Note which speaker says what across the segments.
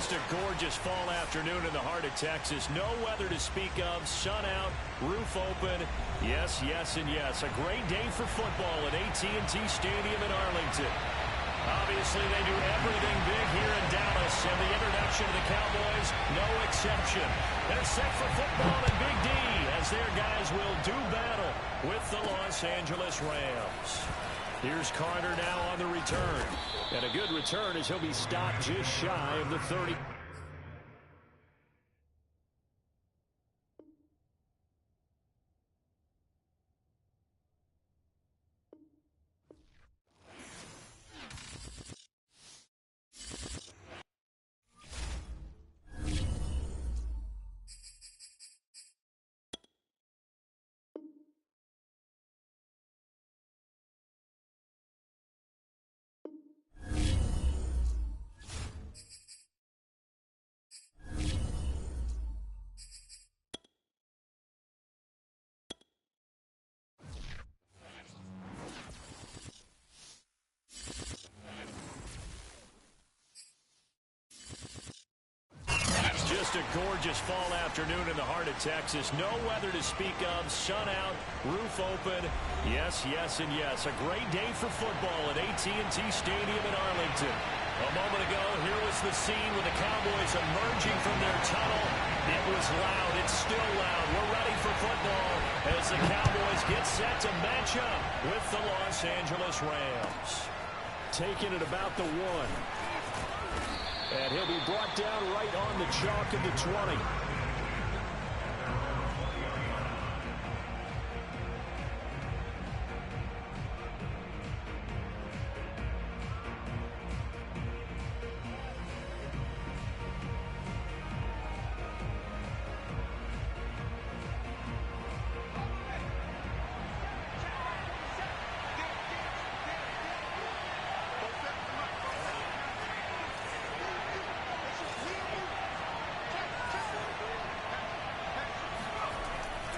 Speaker 1: Just a gorgeous fall afternoon in the heart of Texas. No weather to speak of. Sun out, roof open. Yes, yes, and yes. A great day for football at AT&T Stadium in Arlington. Obviously, they do everything big here in Dallas, and the introduction of the Cowboys, no exception. They're set for football in Big D, as their guys will do battle with the Los Angeles Rams. Here's Carter now on the return. And a good return as he'll be stopped just shy of the 30. Just a gorgeous fall afternoon in the heart of Texas. No weather to speak of. Sun out, roof open. Yes, yes, and yes. A great day for football at AT&T Stadium in Arlington. A moment ago, here was the scene with the Cowboys emerging from their tunnel. It was loud. It's still loud. We're ready for football as the Cowboys get set to match up with the Los Angeles Rams. Taking it about the 1. And he'll be brought down right on the chalk of the 20.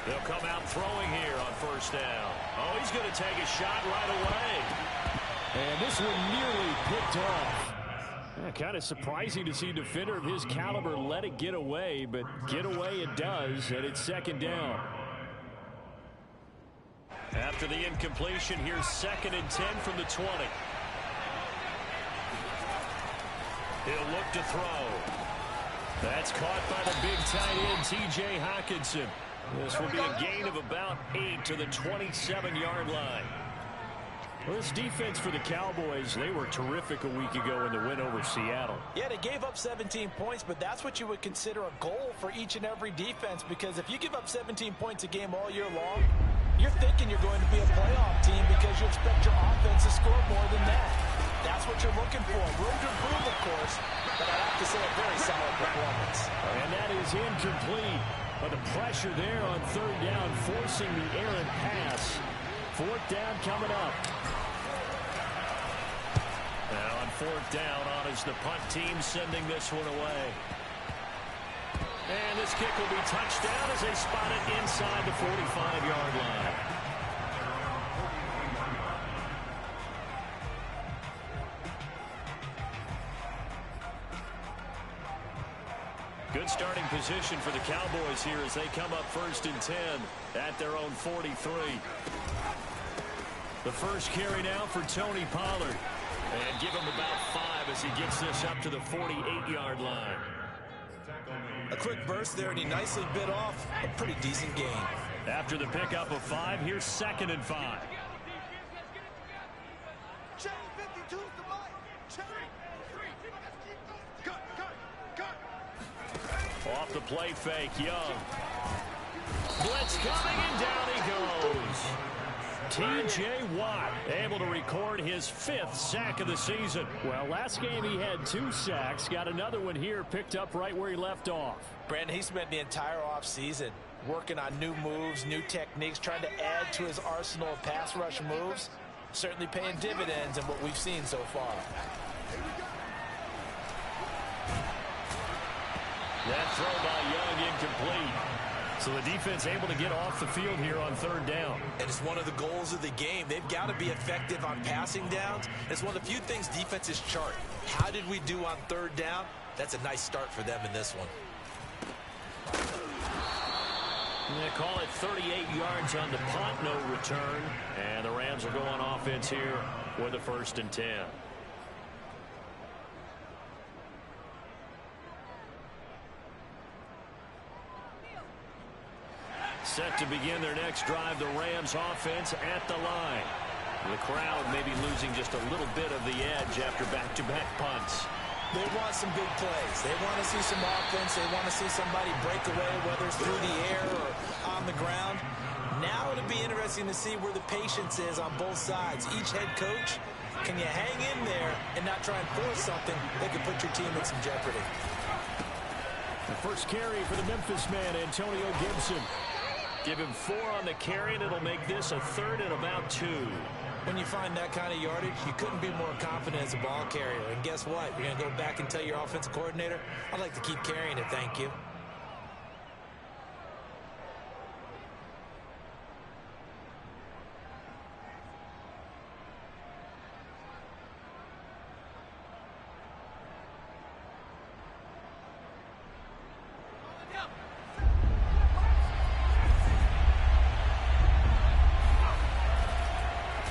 Speaker 1: They'll come out throwing here on first down. Oh, he's going to take a shot right away. And this one nearly picked off. Yeah, kind of surprising to see a defender of his caliber let it get away, but get away it does, and it's second down. After the incompletion, here's 2nd and 10 from the 20. He'll look to throw. That's caught by the big tight end, T.J. Hockenson. This will be a gain of about 8 to the 27-yard line. Well, this defense for the Cowboys, they were terrific a week ago in the win over Seattle.
Speaker 2: Yeah, they gave up 17 points, but that's what you would consider a goal for each and every defense, because if you give up 17 points a game all year long, you're thinking you're going to be a playoff team because you expect your offense to score more than that. That's what you're looking for. Room to improve, of course, but I have to say a very solid performance.
Speaker 1: And that is incomplete. But the pressure there on 3rd down, forcing the errant pass. 4th down coming up. Now on 4th down, on is the punt team sending this one away. And this kick will be touched down as they spot it inside the 45-yard line. Good starting position for the Cowboys here as they come up 1st and 10 at their own 43. The first carry now for Tony Pollard. And give him about 5 as he gets this up to the 48-yard line.
Speaker 2: A quick burst there, and he nicely bit off a pretty decent gain.
Speaker 1: After the pickup of 5, here's 2nd and 5. Off the play fake, Young. Blitz coming, and down he goes. T.J. Watt able to record his 5th sack of the season. Well, last game he had 2 sacks. Got another one here, picked up right where he left off.
Speaker 2: Brandon, he spent the entire offseason working on new moves, new techniques, trying to add to his arsenal of pass rush moves. Certainly paying dividends in what we've seen so far.
Speaker 1: That throw by Young incomplete. So the defense able to get off the field here on 3rd down.
Speaker 2: And it's one of the goals of the game. They've got to be effective on passing downs. It's one of the few things defenses chart. How did we do on 3rd down? That's a nice start for them in this one.
Speaker 1: They call it 38 yards on the punt, no return. And the Rams will go on offense here with a 1st and 10. Set to begin their next drive, the Rams offense at the line. The crowd may be losing just a little bit of the edge after back-to-back punts.
Speaker 2: They want some big plays. They want to see some offense. They want to see somebody break away, whether it's through the air or on the ground. Now it'll be interesting to see where the patience is on both sides. Each head coach, can you hang in there and not try and force something that could put your team in some jeopardy?
Speaker 1: The first carry for the Memphis man, Antonio Gibson. Give him 4 on the carry, and it'll make this a 3rd and about 2.
Speaker 2: When you find that kind of yardage, you couldn't be more confident as a ball carrier. And guess what? You're going to go back and tell your offensive coordinator, I'd like to keep carrying it, thank you.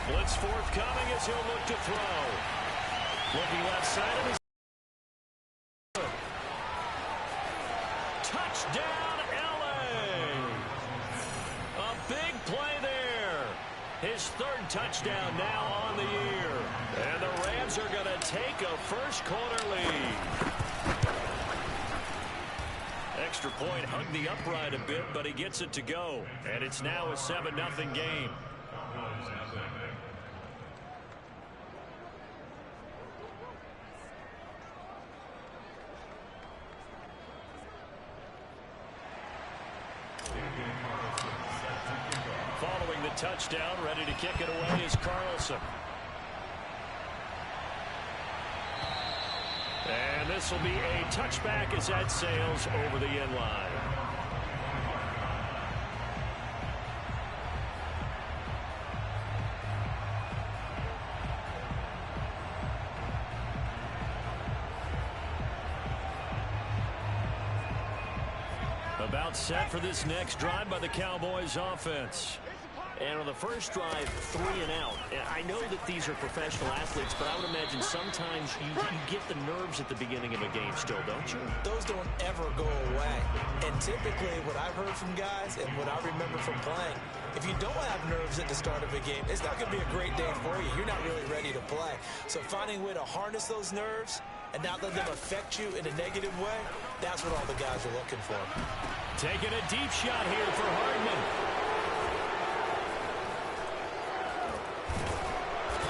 Speaker 1: Blitz forthcoming as he'll look to throw. Looking left side of his. Touchdown, LA! A big play there. His 3rd touchdown now on the year. And the Rams are going to take a first-quarter lead. Extra point hugged the upright a bit, but he gets it to go. And it's now a 7-0 game. Following the touchdown, ready to kick it away is Carlson. And this will be a touchback as that sails over the end line. About set for this next drive by the Cowboys offense.
Speaker 3: And on the first drive, 3 and out. I know that these are professional athletes, but I would imagine sometimes you get the nerves at the beginning of a game still, don't you?
Speaker 2: Those don't ever go away. And typically what I've heard from guys and what I remember from playing, if you don't have nerves at the start of a game, it's not going to be a great day for you. You're not really ready to play. So finding a way to harness those nerves and not let them affect you in a negative way, that's what all the guys are looking for.
Speaker 1: Taking a deep shot here for Hardman.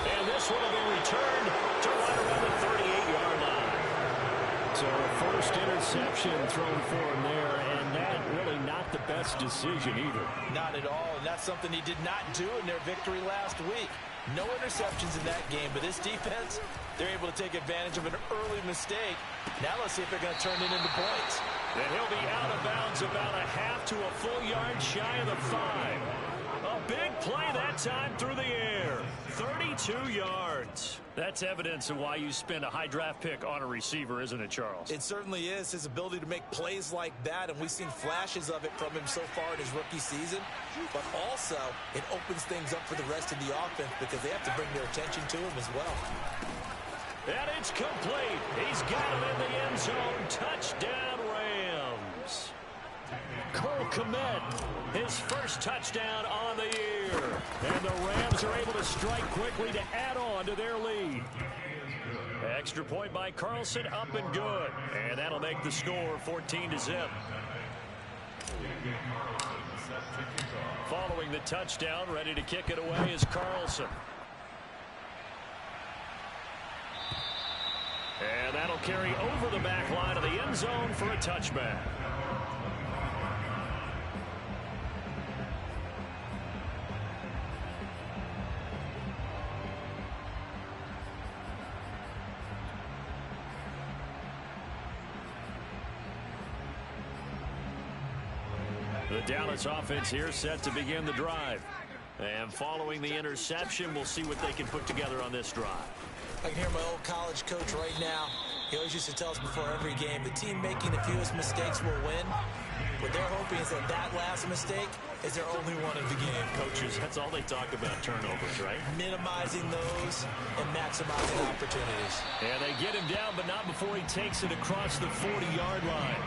Speaker 1: And this one will be returned to right around the 38-yard line. So a first interception thrown for him there, and that really not the best decision either.
Speaker 2: Not at all, and that's something he did not do in their victory last week. No interceptions in that game, but this defense, they're able to take advantage of an early mistake. Now let's see if they're going to turn it into points.
Speaker 1: And he'll be out of bounds about a half to a full yard shy of the 5. A big play that time through the air. 32 yards. That's evidence of why you spend a high draft pick on a receiver, isn't it, Charles?
Speaker 2: It certainly is. His ability to make plays like that, and we've seen flashes of it from him so far in his rookie season. But also, it opens things up for the rest of the offense because they have to bring their attention to him as well.
Speaker 1: And it's complete. He's got it in the end zone. Touchdown, Rams. Cole Kmet, his first touchdown on the year. And the Rams are able to strike quickly to add on to their lead. Extra point by Carlson, up and good. And that'll make the score 14-0. Following the touchdown, ready to kick it away is Carlson. And that'll carry over the back line of the end zone for a touchback. The Dallas offense here set to begin the drive. And following the interception, we'll see what they can put together on this drive.
Speaker 2: I can hear my old college coach right now. He always used to tell us before every game, the team making the fewest mistakes will win. What they're hoping is that last mistake is their only one of the game.
Speaker 3: Coaches, that's all they talk about, turnovers, right?
Speaker 2: Minimizing those and maximizing opportunities.
Speaker 1: And they get him down, but not before he takes it across the 40-yard line.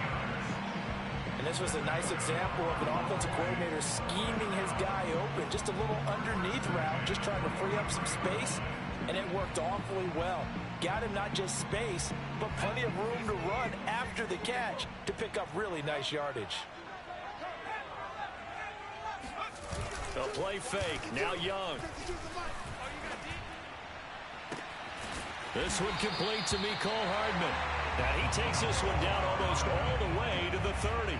Speaker 2: And this was a nice example of an offensive coordinator scheming his guy open. Just a little underneath route, just trying to free up some space, and it worked awfully well. Got him not just space, but plenty of room to run after the catch to pick up really nice yardage.
Speaker 1: A play fake. Now Young. This one complete to Mecole Hardman. Now he takes this one down almost all the way to the 30.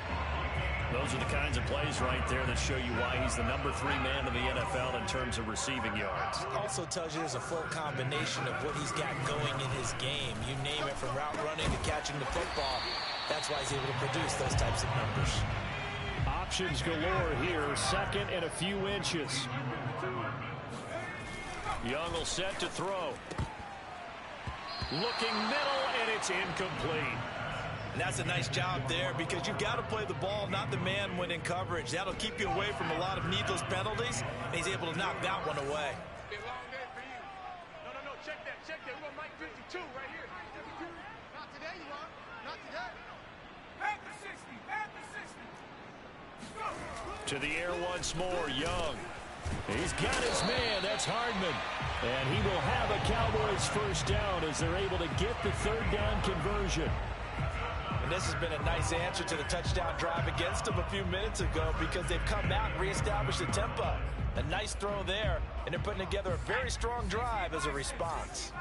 Speaker 1: Those are the kinds of plays right there that show you why he's the #3 man in the NFL in terms of receiving yards.
Speaker 2: Also tells you there's a full combination of what he's got going in his game. You name it, from route running to catching the football. That's why he's able to produce those types of numbers.
Speaker 1: Options galore here. Second and a few inches. Young will set to throw. Looking middle, and it's incomplete.
Speaker 2: And that's a nice job there, because you've got to play the ball, not the man when in coverage. That'll keep you away from a lot of needless penalties, and he's able to knock that one away.
Speaker 4: Be a long day for you. No, check that. We're going to Mike 52 right here. 52. Not today, you want. Not today. Back to 60. Back to 60. Go.
Speaker 1: To the air once more, Young. He's got his man. That's Hardman. And he will have a Cowboys first down as they're able to get the third down conversion.
Speaker 2: And this has been a nice answer to the touchdown drive against them a few minutes ago, because they've come out and reestablished the tempo. A nice throw there, and they're putting together a very strong drive as a response.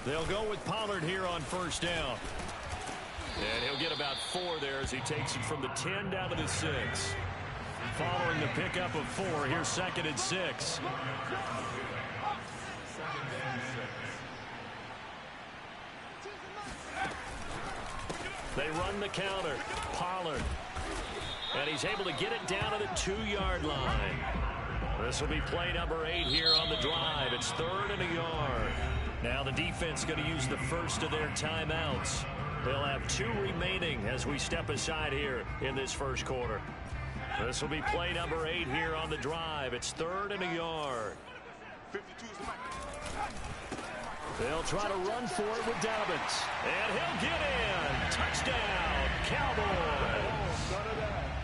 Speaker 1: They'll go with Pollard here on first down. And he'll get about 4 there as he takes it from the 10 down to the 6. Following the pickup of 4, here's 2nd and 6. They run the counter. Pollard. And he's able to get it down to the 2-yard line. This will be play number 8 here on the drive. It's 3rd and a yard. Now the defense going to use the first of their timeouts. They'll have 2 remaining as we step aside here in this first quarter. This will be play number 8 here on the drive. It's 3rd and a yard. They'll try to run for it with Dobbins. And he'll get in. Touchdown, Cowboys.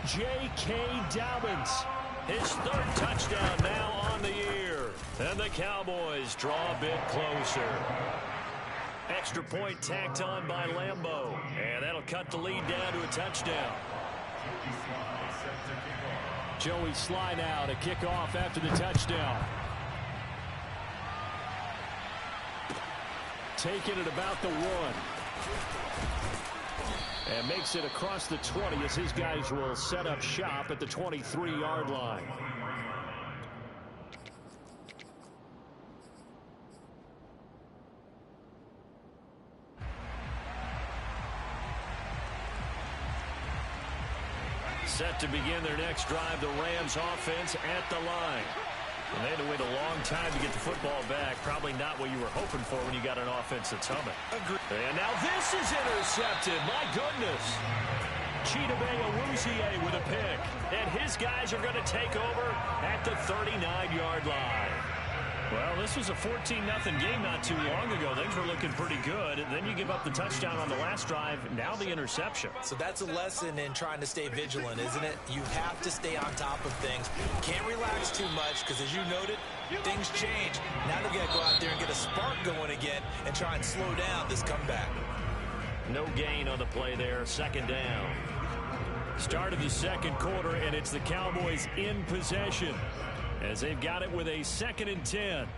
Speaker 1: J.K. Dobbins. His 3rd touchdown now on the year. And the Cowboys draw a bit closer. Extra point tacked on by Lambeau. And that'll cut the lead down to a touchdown. Joey Sly now to kick off after the touchdown. Taking it about the 1. And makes it across the 20 as his guys will set up shop at the 23-yard line. Set to begin their next drive, the Rams offense at the line. And they had to wait a long time to get the football back. Probably not what you were hoping for when you got an offense that's humming.
Speaker 2: Agreed.
Speaker 1: And now this is intercepted. My goodness. Chidobe Awuzie with a pick. And his guys are going to take over at the 39-yard line. Well, this was a 14-0 game not too long ago. Things were looking pretty good. And then you give up the touchdown on the last drive. Now the interception.
Speaker 2: So that's a lesson in trying to stay vigilant, isn't it? You have to stay on top of things. Can't relax too much, because as you noted, things change. Now they've got to go out there and get a spark going again and try and slow down this comeback.
Speaker 1: No gain on the play there. 2nd down. Start of the second quarter, and it's the Cowboys in possession as they've got it with a 2nd and 10.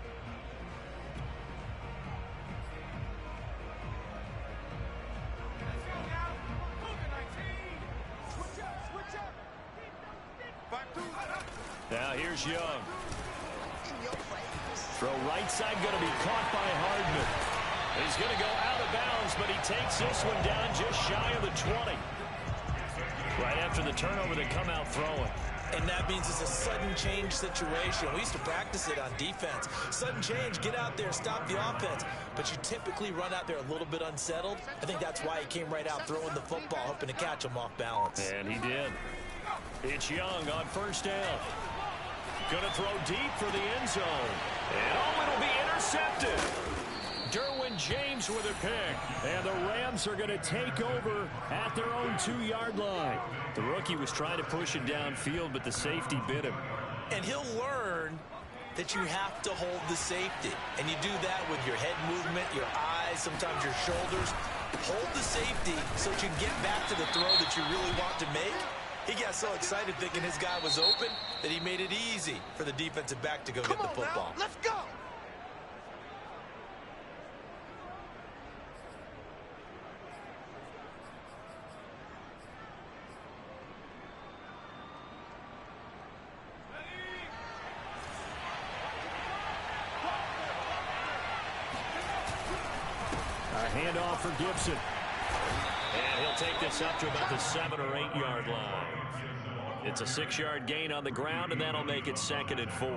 Speaker 1: Now here's Young. Throw right side going to be caught by Hardman. He's going to go out of bounds, but he takes this one down just shy of the 20. Right after the turnover, they come out throwing.
Speaker 2: And that means it's a sudden change situation. We used to practice it on defense. Sudden change, get out there, stop the offense. But you typically run out there a little bit unsettled. I think that's why he came right out throwing the football, hoping to catch him off balance.
Speaker 1: And he did. It's Young on first down. Going to throw deep for the end zone. And it'll be intercepted. Derwin James with a pick. And the Rams are going to take over at their own 2-yard line. The rookie was trying to push it downfield, but the safety bit him.
Speaker 2: And he'll learn that you have to hold the safety. And you do that with your head movement, your eyes, sometimes your shoulders. Hold the safety so that you can get back to the throw that you really want to make. He got so excited thinking his guy was open that he made it easy for the defensive back to go get the football.
Speaker 4: Now, let's go.
Speaker 1: Handoff for Gibson. And he'll take this up to about the 7- or 8-yard line. It's a 6-yard gain on the ground, and that'll make it 2nd and 4.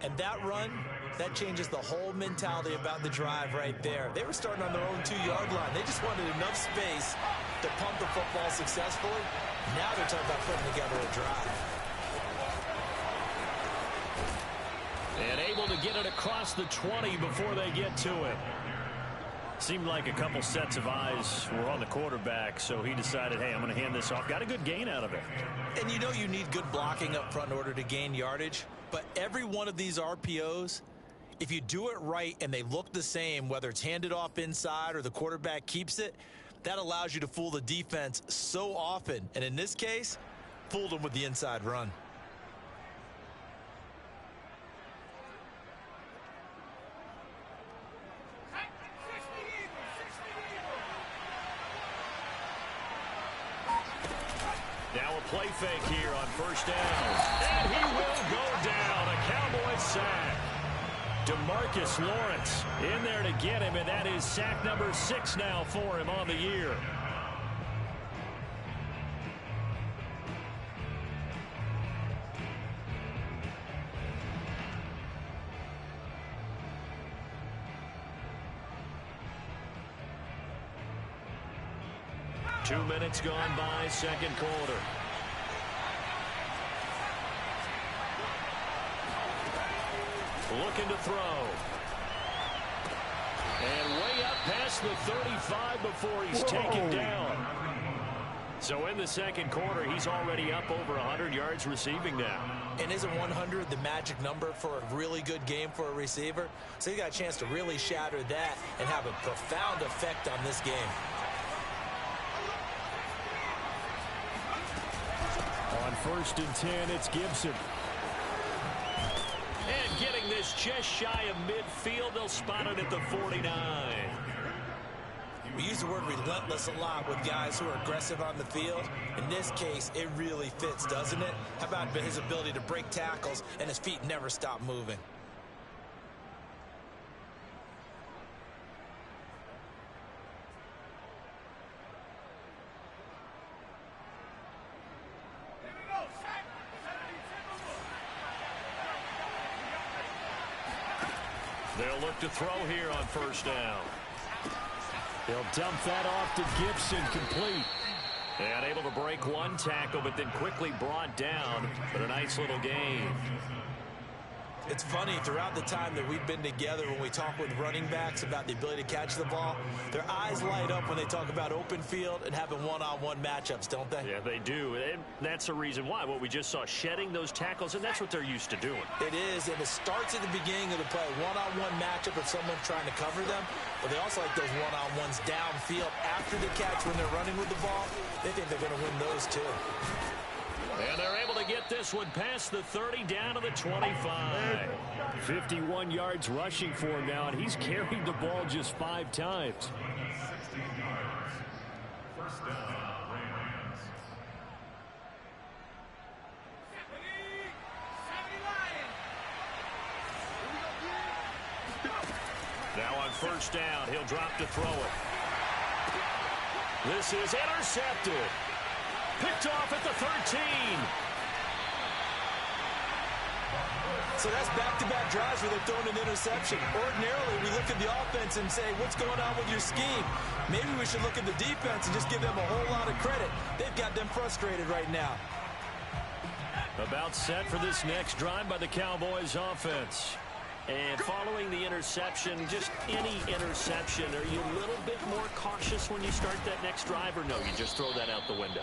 Speaker 2: And that run, that changes the whole mentality about the drive right there. They were starting on their own 2-yard line. They just wanted enough space to pump the football successfully. Now they're talking about putting together a drive.
Speaker 1: And able to get it across the 20 before they get to it. Seemed like a couple sets of eyes were on the quarterback, so he decided, hey, I'm going to hand this off. Got a good gain out of it.
Speaker 2: And you know you need good blocking up front in order to gain yardage. But every one of these RPOs, if you do it right and they look the same, whether it's handed off inside or the quarterback keeps it, that allows you to fool the defense so often. And in this case, fooled them with the inside run.
Speaker 1: Now a play fake here on first down. And he will go down. A Cowboys sack. DeMarcus Lawrence in there to get him, and that is sack number 6 now for him on the year. Two minutes gone by, second quarter. Looking to throw. And way up past the 35 before he's taken down. So in the second quarter, he's already up over 100 yards receiving now.
Speaker 2: And isn't 100 the magic number for a really good game for a receiver? So he got a chance to really shatter that and have a profound effect on this game.
Speaker 1: On 1st and 10, it's Gibson. And getting this just shy of midfield, they'll spot it at the 49.
Speaker 2: We use the word relentless a lot with guys who are aggressive on the field. In this case, it really fits, doesn't it? How about his ability to break tackles and his feet never stop moving?
Speaker 1: They'll look to throw here on first down. They'll dump that off to Gibson, complete. And able to break one tackle, but then quickly brought down. But a nice little gain.
Speaker 2: It's funny, throughout the time that we've been together, when we talk with running backs about the ability to catch the ball, their eyes light up when they talk about open field and having one-on-one matchups, don't they?
Speaker 1: Yeah, they do. And that's the reason why. What we just saw, shedding those tackles, and that's what they're used to doing.
Speaker 2: It is, and it starts at the beginning of the play. One-on-one matchup if someone's trying to cover them, but they also like those one-on-ones downfield after the catch when they're running with the ball. They think they're going to win those too.
Speaker 1: And they're able to get this one past the 30 down to the 25. 51 yards rushing for him now, and he's carried the ball just 5 times. Now on first down, he'll drop to throw it. This is intercepted. Picked off at the 13.
Speaker 2: So that's back-to-back drives where they've thrown an interception. Ordinarily, we look at the offense and say, what's going on with your scheme? Maybe we should look at the defense and just give them a whole lot of credit. They've got them frustrated right now.
Speaker 1: About set for this next drive by the Cowboys offense.
Speaker 3: And following the interception, just any interception, are you a little bit more cautious when you start that next drive, or no, you just throw that out the window?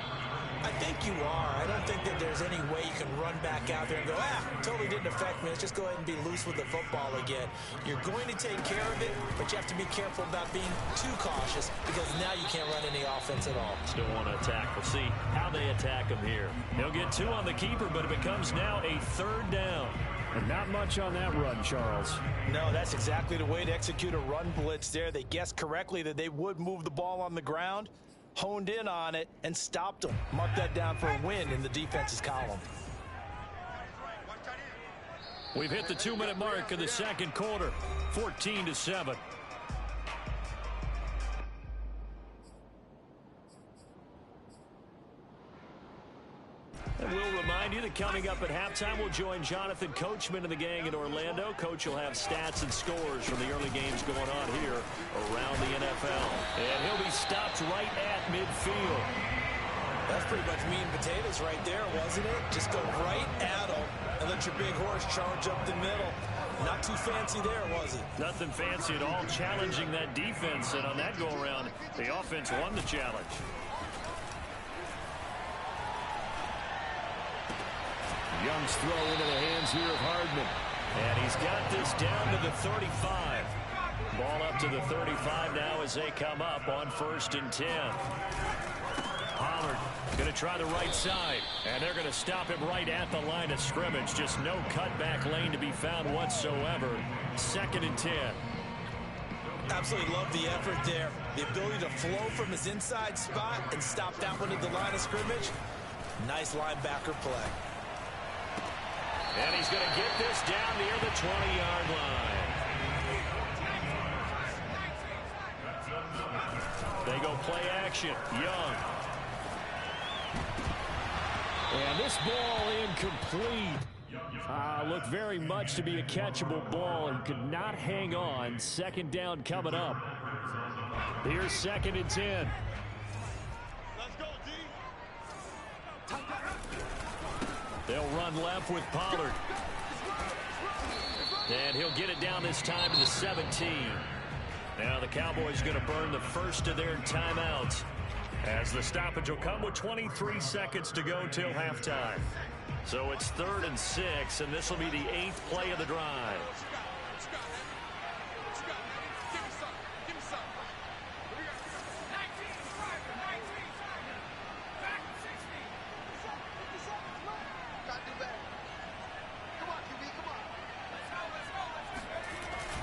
Speaker 2: I think you are. I don't think that there's any way you can run back out there and go, totally didn't affect me. Let's just go ahead and be loose with the football again. You're going to take care of it, but you have to be careful about being too cautious because now you can't run any offense at all.
Speaker 1: Still want to attack. We'll see how they attack him here. They'll get 2 on the keeper, but it becomes now a 3rd down. And not much on that run, Charles.
Speaker 2: No, that's exactly the way to execute a run blitz there. They guessed correctly that they would move the ball on the ground, honed in on it, and stopped them. Mark that down for a win in the defense's column.
Speaker 1: We've hit the 2-minute mark of the second quarter, 14-7. And we'll remind you that coming up at halftime, we'll join Jonathan Coachman and the gang in Orlando. Coach will have stats and scores from the early games going on here around the NFL. And he'll be stopped right at midfield.
Speaker 2: That's pretty much meat and potatoes right there, wasn't it? Just go right at them and let your big horse charge up the middle. Not too fancy there, was it?
Speaker 1: Nothing fancy at all, challenging that defense. And on that go-around, the offense won the challenge. Young's throw into the hands here of Hardman. And he's got this down to the 35. Ball up to the 35 now as they come up on 1st and 10. Pollard going to try the right side. And they're going to stop him right at the line of scrimmage. Just no cutback lane to be found whatsoever. 2nd and 10.
Speaker 2: Absolutely love the effort there. The ability to flow from his inside spot and stop that one at the line of scrimmage. Nice linebacker play.
Speaker 1: And he's going to get this down near the 20-yard line. They go play action. Young. And this ball incomplete. Looked very much to be a catchable ball and could not hang on. 2nd down coming up. Here's 2nd and 10. They'll run left with Pollard. And he'll get it down this time to the 17. Now the Cowboys going to burn the first of their timeouts as the stoppage will come with 23 seconds to go till halftime. So it's 3rd and 6, and this will be the 8th play of the drive.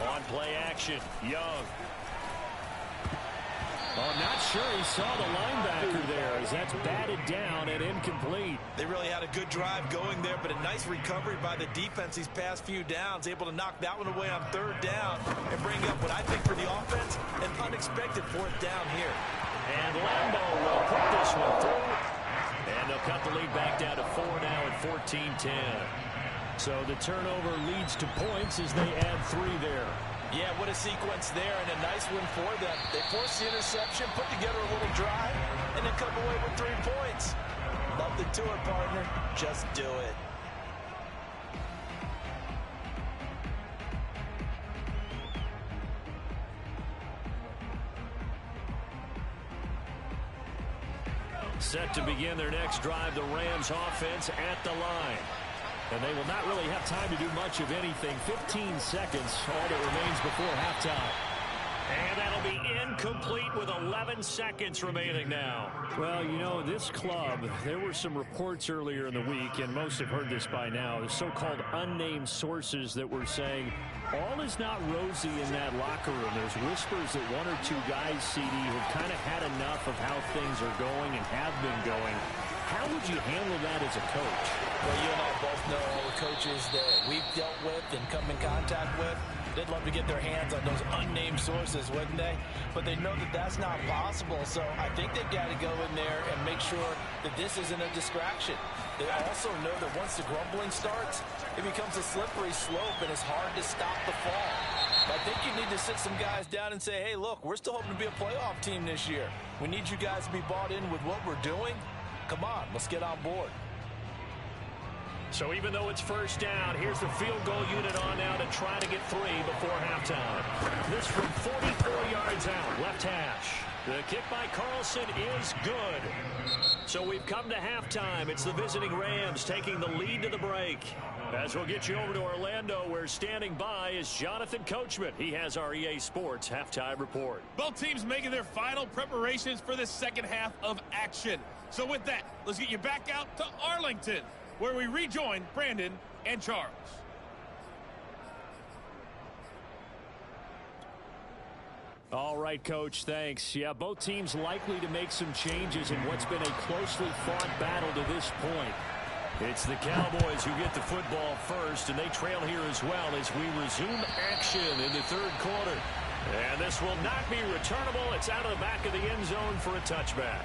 Speaker 1: On play action, Young. Oh, not sure he saw the linebacker there as that's batted down and incomplete.
Speaker 2: They really had a good drive going there, but a nice recovery by the defense these past few downs, able to knock that one away on 3rd down and bring up what I think for the offense, an unexpected 4th down here.
Speaker 1: And Lambo will put this one through. And they'll cut the lead back down to 4 now at 14-10. So the turnover leads to points as they add 3 there.
Speaker 2: Yeah, what a sequence there, and a nice win for them. They forced the interception, put together a little drive, and then come away with 3 points. Nothing to it, partner. Just do it.
Speaker 1: Set to begin their next drive, the Rams offense at the line. And they will not really have time to do much of anything. 15 seconds, all that remains before halftime. And that'll be incomplete with 11 seconds remaining now.
Speaker 5: Well, you know, this club, there were some reports earlier in the week, and most have heard this by now, the so-called unnamed sources that were saying all is not rosy in that locker room. There's whispers that 1 or 2 guys, CD, have kind of had enough of how things are going and have been going. How would you handle that as a coach?
Speaker 2: Well, you and I both know all the coaches that we've dealt with and come in contact with. They'd love to get their hands on those unnamed sources, wouldn't they? But they know that that's not possible, so I think they've got to go in there and make sure that this isn't a distraction. They also know that once the grumbling starts, it becomes a slippery slope and it's hard to stop the fall. I think you need to sit some guys down and say, hey, look, we're still hoping to be a playoff team this year. We need you guys to be bought in with what we're doing. Come on, let's get on board.
Speaker 1: So even though it's first down, here's the field goal unit on now to try to get 3 before halftime. This from 44 yards out, left hash. The kick by Carlson is good. So we've come to halftime. It's the visiting Rams taking the lead to the break. As we'll get you over to Orlando, where standing by is Jonathan Coachman. He has our EA Sports halftime report.
Speaker 6: Both teams making their final preparations for the second half of action. So with that, let's get you back out to Arlington, where we rejoin Brandon and Charles.
Speaker 5: All right, Coach, thanks. Yeah, both teams likely to make some changes in what's been a closely fought battle to this point.
Speaker 1: It's the Cowboys who get the football first, and they trail here as well as we resume action in the third quarter. And this will not be returnable. It's out of the back of the end zone for a touchback.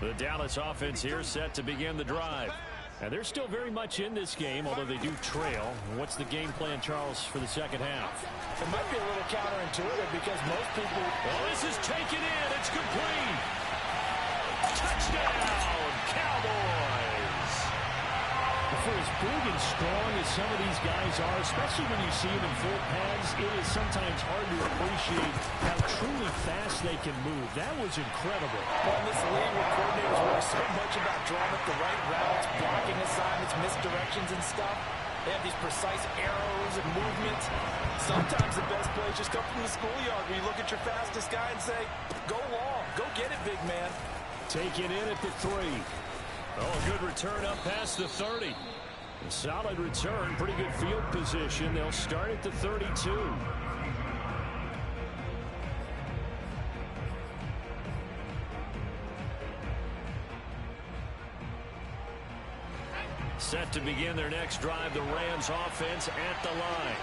Speaker 1: The Dallas offense here set to begin the drive. And they're still very much in this game, although they do trail. What's the game plan, Charles, for the second half?
Speaker 2: It might be a little counterintuitive because most people...
Speaker 1: Oh, this is taken in. It's complete. Touchdown, Cowboys.
Speaker 5: For as big and strong as some of these guys are, especially when you see them in full pads, it is sometimes hard to appreciate how truly fast they can move. That was incredible.
Speaker 2: Well, in this league where coordinators worry so much about drawing up the right routes, blocking assignments, misdirections and stuff, they have these precise arrows and movements. Sometimes the best plays just come from the schoolyard where you look at your fastest guy and say, go long, go get it, big man.
Speaker 5: Taken in at the 3.
Speaker 1: Oh, a good return up past the 30. A solid return, pretty good field position. They'll start at the 32. Set to begin their next drive, the Rams offense at the line.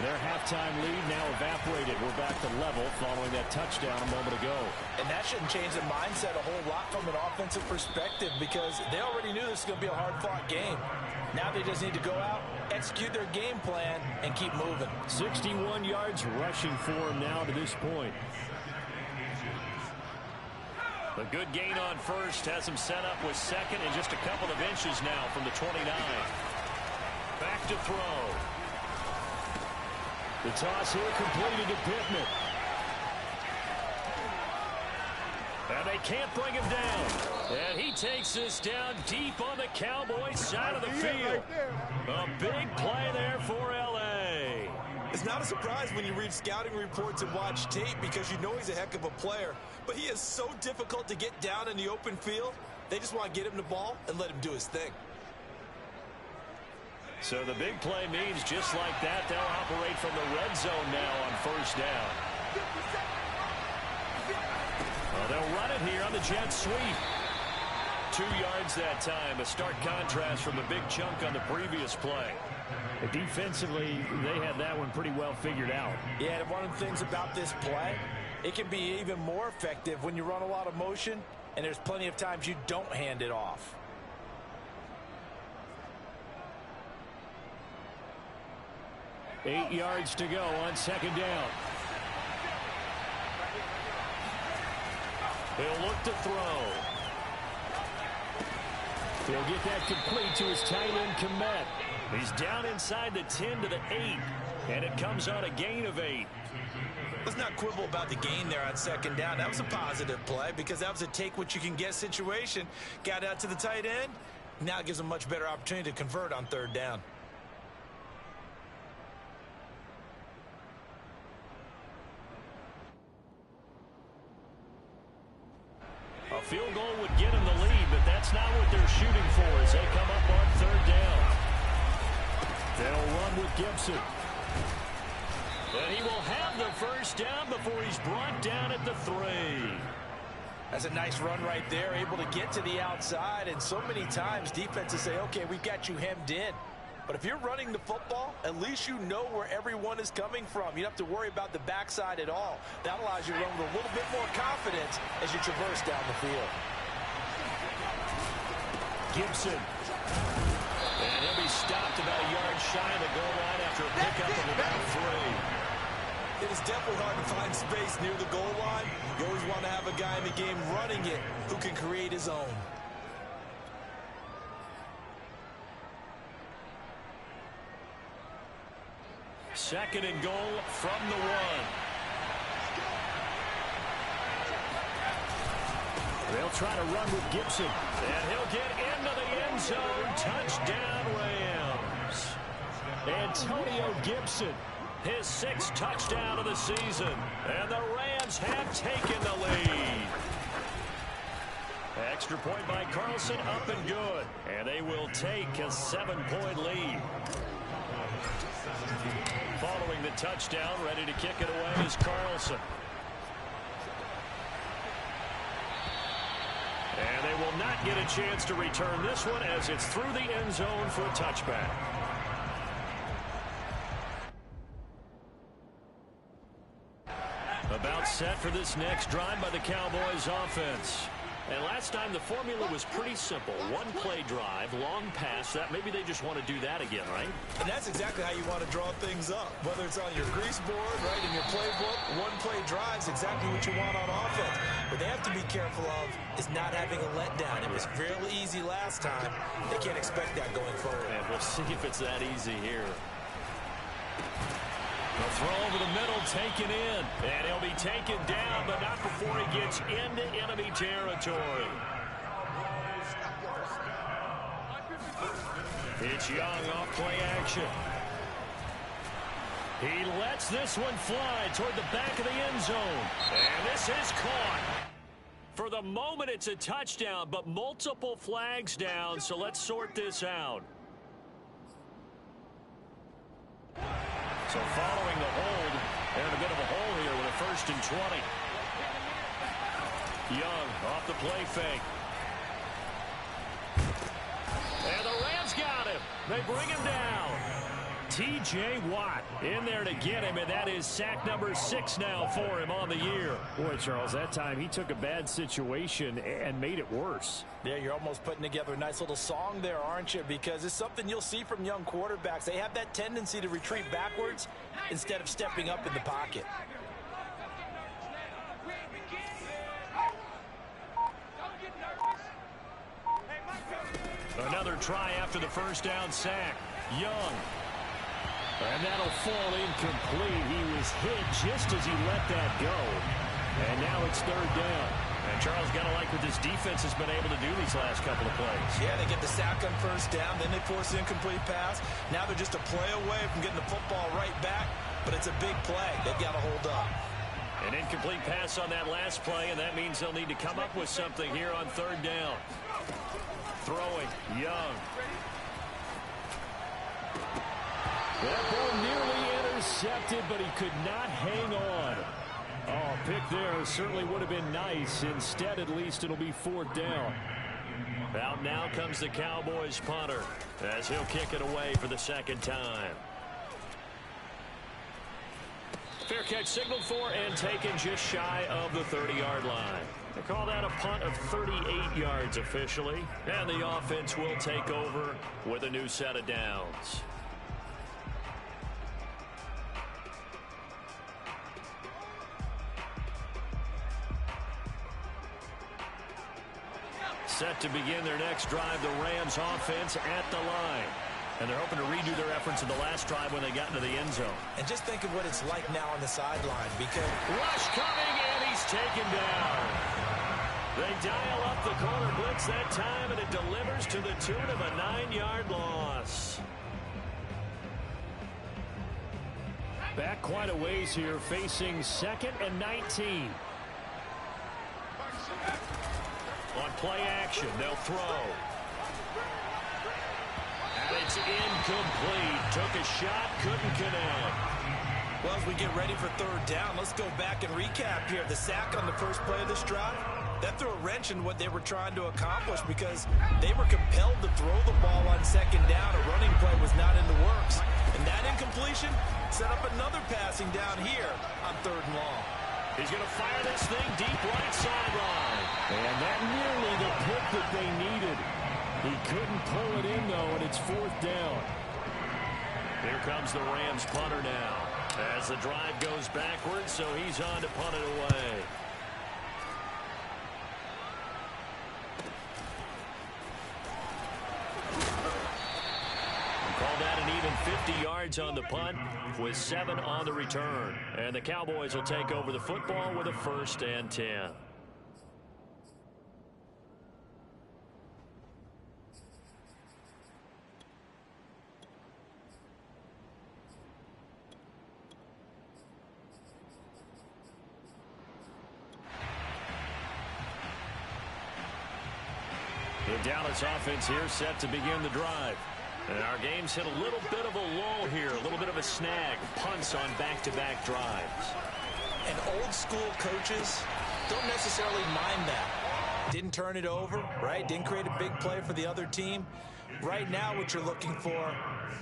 Speaker 1: Their halftime lead now evaporated. We're back to level following that touchdown a moment ago.
Speaker 2: And that shouldn't change the mindset a whole lot from an offensive perspective because they already knew this was going to be a hard-fought game. Now they just need to go out, execute their game plan, and keep moving.
Speaker 5: 61 yards rushing for him now to this point.
Speaker 1: A good gain on first has him set up with second and just a couple of inches now from the 29. Back to throw.
Speaker 5: The toss here completed to Pittman.
Speaker 1: And they can't bring him down. And he takes this down deep on the Cowboys side of the field. A big play there for L.A.
Speaker 7: It's not a surprise when you read scouting reports and watch tape because you know he's a heck of a player. But he is so difficult to get down in the open field. They just want to get him the ball and let him do his thing.
Speaker 1: So the big play means just like that, they'll operate from the red zone now on first down. Well, they'll run it here on the jet sweep. 2 yards that time, a stark contrast from the big chunk on the previous play.
Speaker 5: Defensively, they had that one pretty well figured out.
Speaker 2: Yeah, and one of the things about this play, it can be even more effective when you run a lot of motion, and there's plenty of times you don't hand it off.
Speaker 5: Eight yards to go on second down.
Speaker 1: He'll look to throw.
Speaker 5: He'll get that complete to his tight end, Kmet.
Speaker 1: He's down inside the 10 to the 8, and it comes on a gain of 8.
Speaker 7: Let's not quibble about the gain there on second down. That was a positive play because that was a take-what-you-can-get situation. Got out to the tight end. Now it gives him a much better opportunity to convert on third down.
Speaker 1: A field goal would get him the lead, but that's not what they're shooting for as they come up on third down.
Speaker 5: They'll run with Gibson.
Speaker 1: And he will have the first down before he's brought down at the 3.
Speaker 2: That's a nice run right there, able to get to the outside. And so many times defenses say, okay, we've got you hemmed in. But if you're running the football, at least you know where everyone is coming from. You don't have to worry about the backside at all. That allows you to run with a little bit more confidence as you traverse down the field.
Speaker 1: Gibson. And he'll be stopped about a yard shy of the goal line after a pickup of about 3.
Speaker 7: It is definitely hard to find space near the goal line. You always want to have a guy in the game running it who can create his own.
Speaker 1: Second and goal from the 1. They'll try to run with Gibson. And he'll get into the end zone. Touchdown, Rams. Antonio Gibson, his 6th touchdown of the season. And the Rams have taken the lead. Extra point by Carlson, up and good. And they will take a 7-point lead. Following the touchdown, ready to kick it away is Carlson. And they will not get a chance to return this one as it's through the end zone for a touchback. About set for this next drive by the Cowboys offense. And last time the formula was pretty simple. One play drive, long pass. That maybe they just want to do that again, right?
Speaker 7: And that's exactly how you want to draw things up. Whether it's on your grease board, right, in your playbook, one play drive is exactly what you want on offense. What they have to be careful of is not having a letdown. It was real easy last time. They can't expect that going forward.
Speaker 1: And we'll see if it's that easy here. The throw over the middle, taken in. And he'll be taken down, but not before he gets into enemy territory. It's Young off play action. He lets this one fly toward the back of the end zone. And this is caught. For the moment, it's a touchdown, but multiple flags down, so let's sort this out. So following the hold, they're in a bit of a hole here with a 1st and 20. Young off the play fake. And the Rams got him. They bring him down. T.J. Watt in there to get him, and that is sack number 6 now for him on the year.
Speaker 5: Boy, Charles, that time he took a bad situation and made it worse.
Speaker 2: Yeah, you're almost putting together a nice little song there, aren't you? Because it's something you'll see from young quarterbacks. They have that tendency to retreat backwards instead of stepping up in the pocket.
Speaker 1: Another try after the first down sack. Young. And that'll fall incomplete. He was hit just as he let that go. And now it's 3rd down. And Charles, got to like what this defense has been able to do these last couple of plays.
Speaker 7: Yeah, they get the sack on 1st down, then they force an incomplete pass. Now they're just a play away from getting the football right back, but it's a big play. They've got to hold up.
Speaker 1: An incomplete pass on that last play, and that means they'll need to come up with something here on 3rd down. Throwing, Young.
Speaker 5: That ball nearly intercepted, but he could not hang on. Oh, pick there certainly would have been nice. Instead, at least it'll be 4th down.
Speaker 1: Out now comes the Cowboys punter as he'll kick it away for the 2nd time. Fair catch signaled for and taken just shy of the 30-yard line. They call that a punt of 38 yards officially. And the offense will take over with a new set of downs. Set to begin their next drive, the Rams offense at the line. And they're hoping to redo their efforts in the last drive when they got into the end zone.
Speaker 2: And just think of what it's like now on the sideline, because
Speaker 1: rush coming, and he's taken down. They dial up the corner blitz that time, and it delivers to the tune of a 9-yard loss.
Speaker 5: Back quite a ways here, facing 2nd and 19.
Speaker 1: On play action, they'll throw. And it's incomplete. Took a shot, couldn't connect.
Speaker 7: Well, as we get ready for third down, let's go back and recap here. The sack on the first play of this drive, that threw a wrench in what they were trying to accomplish because they were compelled to throw the ball on second down. A running play was not in the works. And that incompletion set up another passing down here on third and long.
Speaker 1: He's going to fire this thing deep right sideline.
Speaker 5: And that nearly the pick that they needed. He couldn't pull it in, though, and it's fourth down.
Speaker 1: Here comes the Rams punter now as the drive goes backwards, so he's on to punt it away. Call that an even 50 yards on the punt with 7 on the return. And the Cowboys will take over the football with a 1st and 10. The Dallas offense here set to begin the drive. And our game's hit a little bit of a lull here, a little bit of a snag. Punts on back-to-back drives.
Speaker 7: And old-school coaches don't necessarily mind that. Didn't turn it over, right? Didn't create a big play for the other team. Right now what you're looking for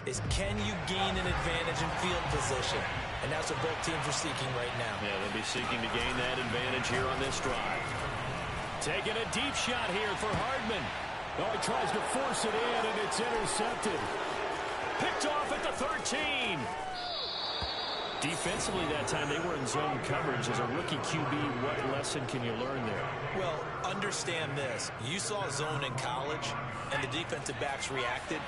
Speaker 7: is can you gain an advantage in field position? And that's what both teams are seeking right now.
Speaker 1: Yeah, they'll be seeking to gain that advantage here on this drive. Taking a deep shot here for Hardman.
Speaker 5: Oh, he tries to force it in, and it's intercepted.
Speaker 1: Picked off at the 13. Defensively that time, they were in zone coverage. As a rookie QB, what lesson can you learn there?
Speaker 7: Well, understand this. You saw zone in college, and the defensive backs reacted,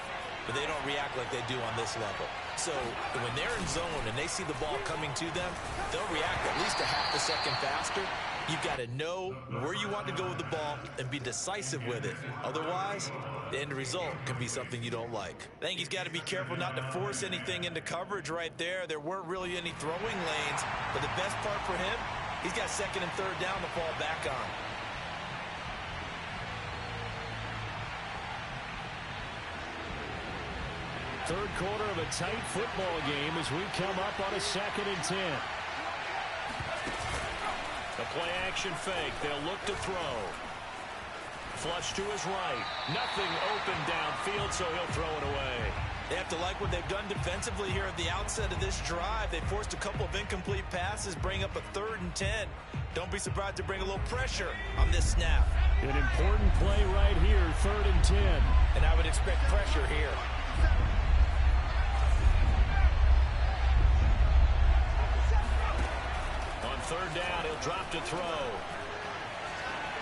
Speaker 7: but they don't react like they do on this level. So when they're in zone and they see the ball coming to them, they'll react at least a half a second faster. You've got to know where you want to go with the ball and be decisive with it. Otherwise, the end result can be something you don't like. I think he's got to be careful not to force anything into coverage right there. There weren't really any throwing lanes, but the best part for him, he's got 2nd and 3rd down to fall back on.
Speaker 5: Third quarter of a tight football game as we come up on a 2nd and 10.
Speaker 1: The play-action fake. They'll look to throw. Flush to his right. Nothing open downfield, so he'll throw it away.
Speaker 7: They have to like what they've done defensively here at the outset of this drive. They forced a couple of incomplete passes, bring up a 3rd and 10. Don't be surprised to bring a little pressure on this snap.
Speaker 5: An important play right here, 3rd and 10.
Speaker 7: And I would expect pressure here.
Speaker 1: On 3rd down, he'll drop to throw.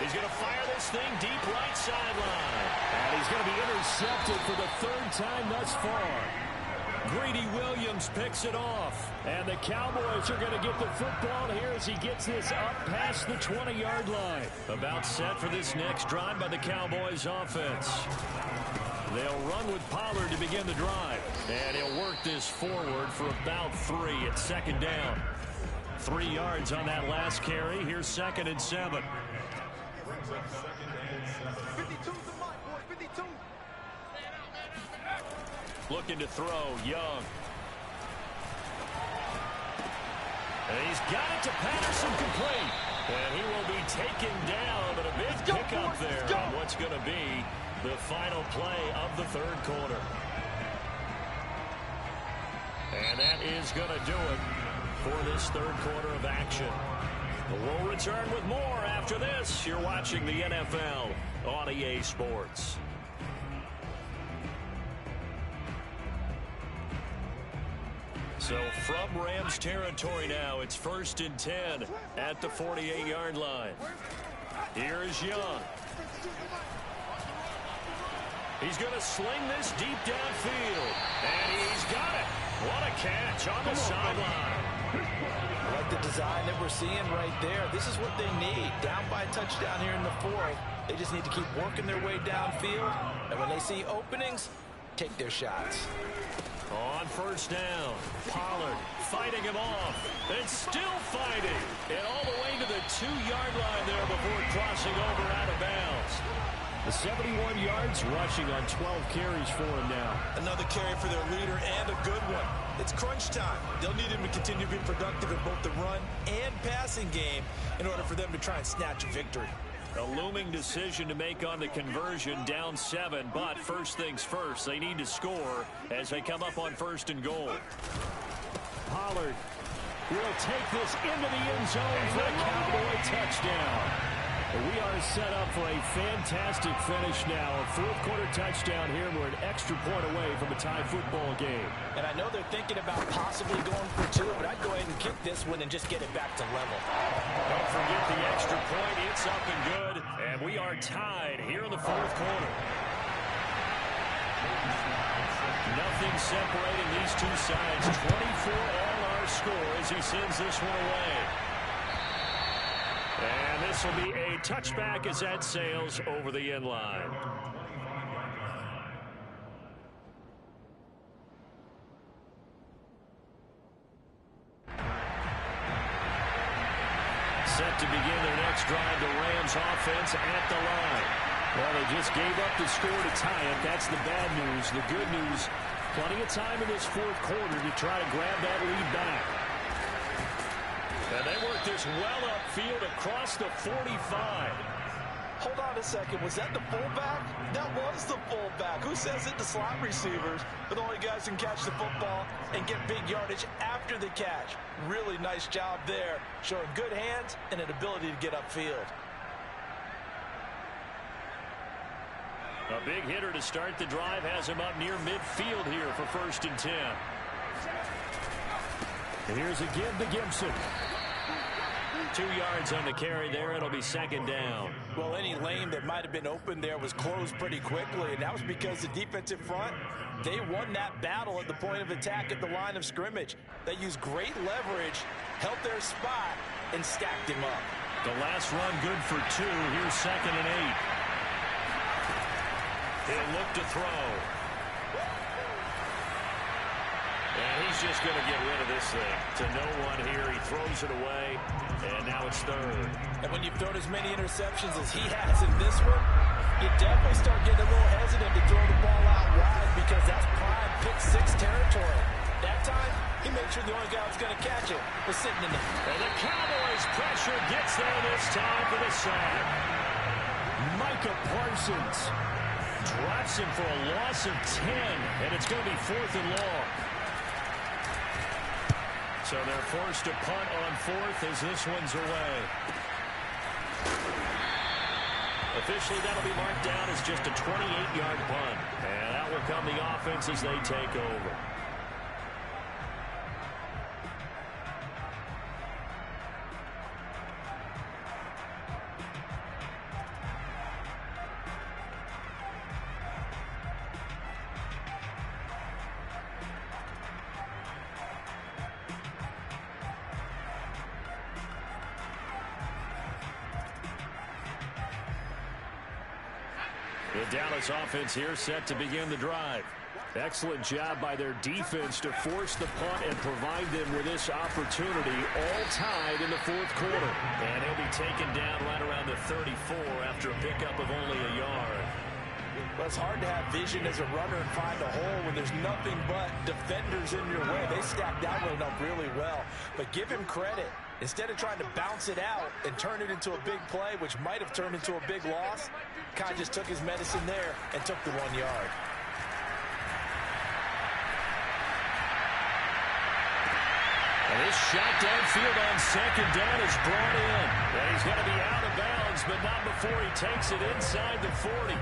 Speaker 1: He's going to fire this thing deep right sideline.
Speaker 5: And he's going to be intercepted for the 3rd time thus far. Greedy Williams picks it off. And the Cowboys are going to get the football here as he gets this up past the 20-yard line.
Speaker 1: About set for this next drive by the Cowboys offense. They'll run with Pollard to begin the drive. And he'll work this forward for about 3 at 2nd down. 3 yards on that last carry. Here's 2nd and 7.
Speaker 4: 52's the mark, boy. 52.
Speaker 1: Looking to throw, Young. And he's got it to Patterson, complete. And he will be taken down, but a big pickup there on what's going to be the final play of the 3rd quarter. And that is going to do it for this 3rd quarter of action. We'll return with more after this. You're watching the NFL on EA Sports. So from Rams territory now, it's 1st and 10 at the 48-yard line. Here is Young. He's going to sling this deep downfield. And he's got it. What a catch on the sideline.
Speaker 7: I like the design that we're seeing right there. This is what they need. Down by a touchdown here in the 4th. They just need to keep working their way downfield. And when they see openings, take their shots.
Speaker 1: On 1st down, Pollard fighting him off. And still fighting. And all the way to the 2-yard line there before crossing over out of bounds.
Speaker 5: The 71 yards rushing on 12 carries for him now.
Speaker 7: Another carry for their leader and a good one. It's crunch time. They'll need him to continue to be productive in both the run and passing game in order for them to try and snatch a victory.
Speaker 1: A looming decision to make on the conversion, down 7, but first things first, they need to score as they come up on 1st and goal.
Speaker 5: Pollard will take this into the end zone for a Cowboy touchdown. We are set up for a fantastic finish now. A fourth-quarter touchdown here. We're an extra point away from a tie football game.
Speaker 2: And I know they're thinking about possibly going for 2, but I'd go ahead and kick this one and just get it back to level.
Speaker 1: Don't forget the extra point. It's up and good. And we are tied here in the fourth quarter. Nothing separating these two sides. 24 all our score as he sends this one away. And this will be a touchback as that sails over the end line. Set to begin their next drive, the Rams offense at the line. Well, they just gave up the score to tie it. That's the bad news. The good news, plenty of time in this fourth quarter to try to grab that lead back. And they work this well upfield across the 45.
Speaker 2: Hold on a second. Was that the fullback? That was the fullback. Who says it? The slot receivers are the only guys who can catch the football and get big yardage after the catch. Really nice job there, showing good hands and an ability to get upfield.
Speaker 1: A big hitter to start the drive has him up near midfield here for 1st and 10.
Speaker 5: And here's a give to Gibson.
Speaker 1: 2 yards on the carry there. It'll be 2nd down.
Speaker 2: Well, any lane that might have been open there was closed pretty quickly, and that was because the defensive front, they won that battle at the point of attack at the line of scrimmage. They used great leverage, held their spot, and stacked him up.
Speaker 1: The last run good for 2. Here's 2nd and 8. He'll look to throw. And he's just going to get rid of this thing. To no one here. He throws it away. And now it's 3rd.
Speaker 2: And when you've thrown as many interceptions as he has in this one, you definitely start getting a little hesitant to throw the ball out wide because that's prime pick-6 territory. That time, he made sure the only guy who was going to catch it was sitting in there.
Speaker 1: And the Cowboys' pressure gets there this time for the sack.
Speaker 5: Micah Parsons
Speaker 1: drops him for a loss of 10. And it's going to be 4th and long. So they're forced to punt on 4th as this one's away. Officially, that'll be marked down as just a 28-yard punt. And that will come the offense as they take over. The Dallas offense here set to begin the drive.
Speaker 5: Excellent job by their defense to force the punt and provide them with this opportunity, all tied in the fourth quarter.
Speaker 1: And he'll be taken down right around the 34 after a pickup of only a yard.
Speaker 2: Well, it's hard to have vision as a runner and find a hole when there's nothing but defenders in your way. They stacked that one up really well. But give him credit. Instead of trying to bounce it out and turn it into a big play, which might have turned into a big loss, Kai just took his medicine there and took the 1 yard.
Speaker 1: And this shot downfield on 2nd down is brought in. And he's going to be out of bounds, but not before he takes it inside the 40.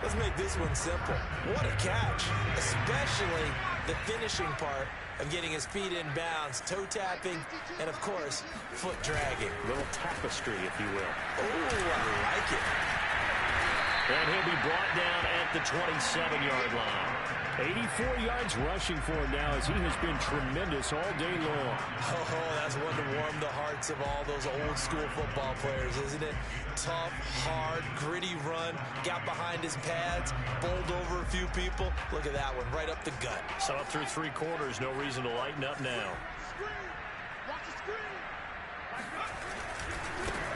Speaker 7: Let's make this one simple. What a catch, especially the finishing part of getting his feet in bounds, toe tapping, and of course, foot dragging.
Speaker 1: A little tapestry, if you will.
Speaker 7: Oh, I like it.
Speaker 1: And he'll be brought down at the 27-yard line.
Speaker 5: 84 yards rushing for him now as he has been tremendous all day long.
Speaker 7: Oh, that's one to warm the hearts of all those old school football players, isn't it? Tough, hard, gritty run, got behind his pads, bowled over a few people. Look at that one, right up the gut.
Speaker 1: So up through 3 quarters, no reason to lighten up now.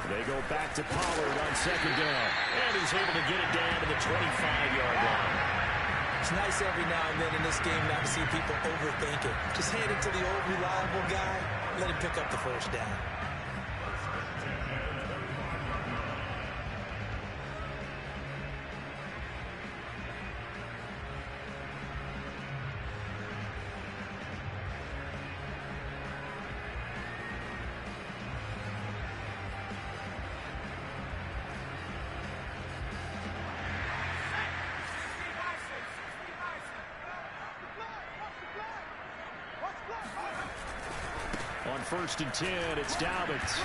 Speaker 5: They go back to Pollard on 2nd down.
Speaker 1: And he's able to get it down to the 25-yard line.
Speaker 7: It's nice every now and then in this game not to see people overthink it. Just hand it to the old reliable guy. Let him pick up the first down.
Speaker 1: On 1st and 10, it's Dobbins.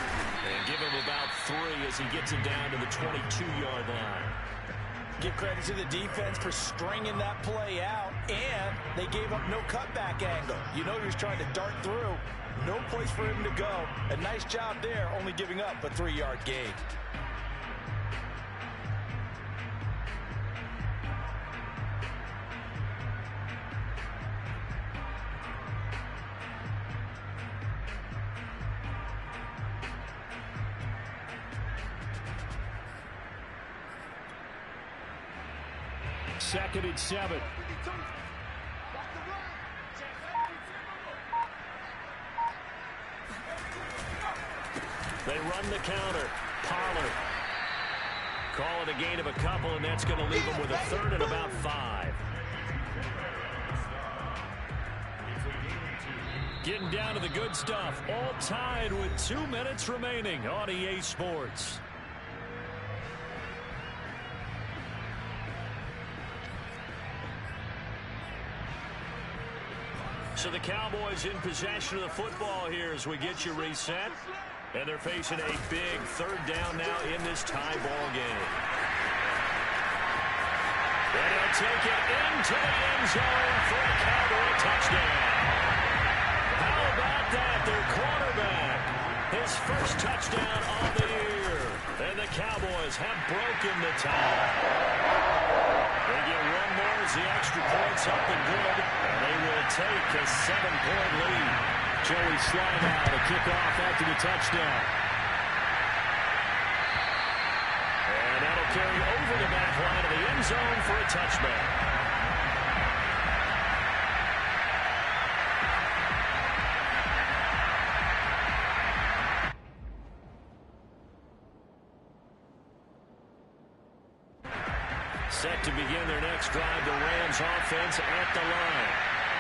Speaker 1: And give him about 3 as he gets it down to the 22-yard line.
Speaker 2: Give credit to the defense for stringing that play out, and they gave up no cutback angle. You know he was trying to dart through. No place for him to go. A nice job there, only giving up a 3-yard gain.
Speaker 1: Second and 7. They run the counter. Pollard. Call it a gain of a couple, and that's going to leave them with a 3rd and about 5. Getting down to the good stuff. All tied with 2 minutes remaining on EA Sports. So the Cowboys in possession of the football here as we get you reset. And they're facing a big 3rd down now in this tie ball game. And he'll take it into the end zone for a Cowboy touchdown. How about that? Their quarterback. His first touchdown on the year. And the Cowboys have broken the tie. They get one more as the extra point's up and good. And they will take a 7-point lead. Joey Slaughter to kick off after the touchdown. And that'll carry over the back line of the end zone for a touchback. Set to begin their next drive, the Rams offense at the line.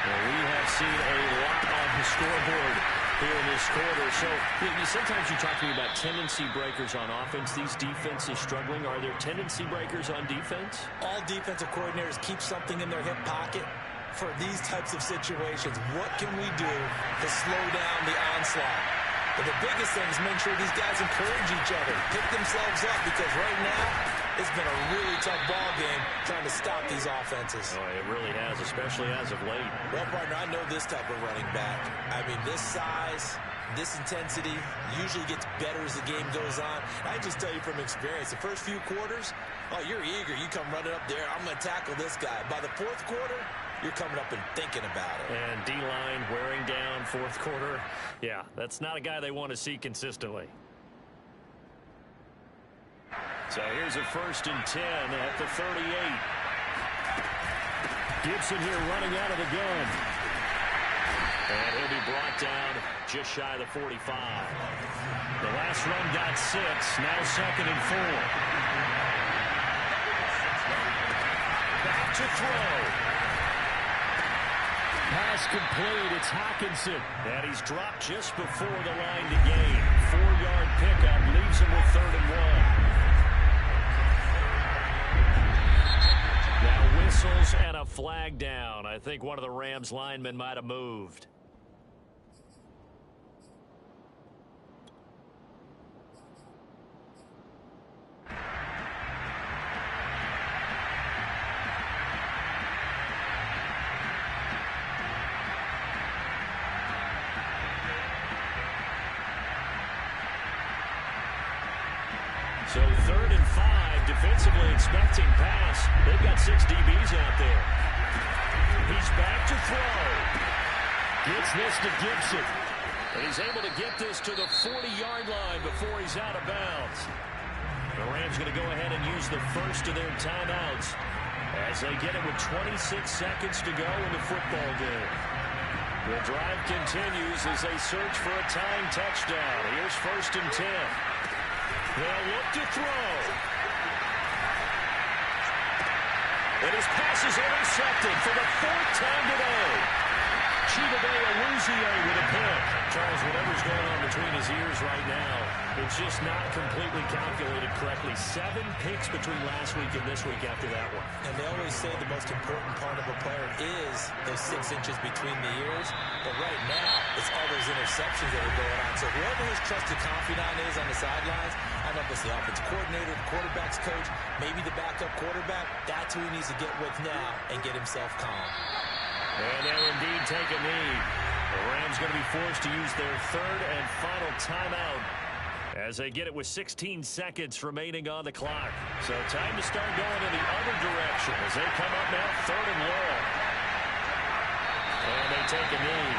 Speaker 1: Well, we have seen a lot on the scoreboard here in this quarter. So sometimes you talk to me about tendency breakers on offense. These defenses struggling. Are there tendency breakers on defense?
Speaker 2: All defensive coordinators keep something in their hip pocket for these types of situations. What can we do to slow down the onslaught? But the biggest thing is make sure these guys encourage each other, pick themselves up, because right now it's been a really tough ball game trying to stop these offenses.
Speaker 1: Oh, it really has, especially as of late.
Speaker 2: Well, partner, I know this type of running back. I mean, this size, this intensity usually gets better as the game goes on. I just tell you from experience, the first few quarters, oh, you're eager. You come running up there, I'm going to tackle this guy. By the 4th quarter, you're coming up and thinking about it.
Speaker 1: And D-line wearing down 4th quarter. Yeah, that's not a guy they want to see consistently. So here's a 1st and 10 at the 38. Gibson here running out of the gun. And he'll be brought down just shy of the 45. The last run got 6. Now 2nd and 4. Back to throw. Pass complete. It's Hockenson. And he's dropped just before the line to gain. 4-yard pickup leaves him with 3rd and 1. Now whistles and a flag down. I think one of the Rams linemen might have moved. So 3rd and 5, defensively expecting pass. They've got 6 DBs out there. He's back to throw. Gets this to Gibson. And he's able to get this to the 40-yard line before he's out of bounds. The Rams going to go ahead and use the first of their timeouts. as they get it with 26 seconds to go in the football game. The drive continues as they search for a tying touchdown. Here's 1st and 10. They'll look to throw. And his pass is intercepted for the 4th time today. Chidobe Awuzie with a pick. Charles, whatever's going on between his ears right now, it's just not completely calculated correctly. 7 picks between last week and this week after that one.
Speaker 2: And they always say the most important part of a player is those 6 inches between the ears. But right now, it's all those interceptions that are going on. So whoever his trusted confidant is on the sidelines, I don't know if it's the offensive coordinator, the quarterback's coach, maybe the backup quarterback, that's who he needs to get with now and get himself calm.
Speaker 1: And they'll indeed take a knee. The Rams going to be forced to use their 3rd and final timeout as they get it with 16 seconds remaining on the clock. So time to start going in the other direction as they come up now 3rd and long. And they take a knee.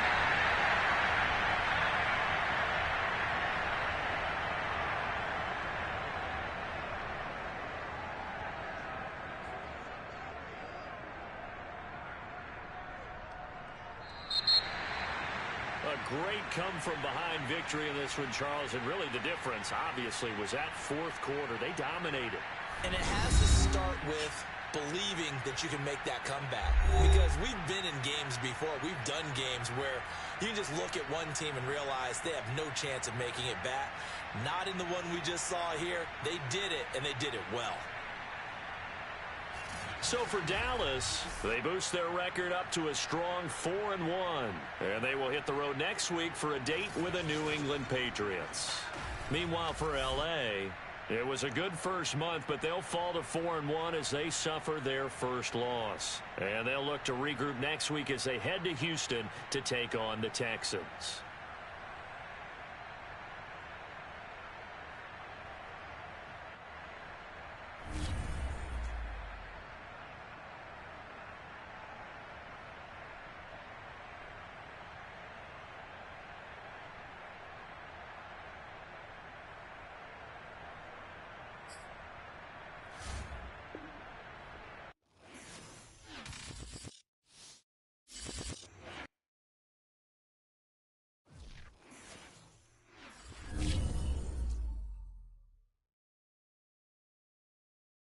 Speaker 1: A great come-from-behind victory in this one, Charles. And really the difference, obviously, was that 4th quarter. They dominated.
Speaker 2: And it has to start with believing that you can make that comeback. Because we've been in games before. We've done games where you just look at one team and realize they have no chance of making it back. Not in the one we just saw here. They did it, and they did it well.
Speaker 1: So for Dallas, they boost their record up to a strong 4-1. And they will hit the road next week for a date with the New England Patriots. Meanwhile, for L.A., it was a good first month, but they'll fall to 4-1 as they suffer their first loss. And they'll look to regroup next week as they head to Houston to take on the Texans.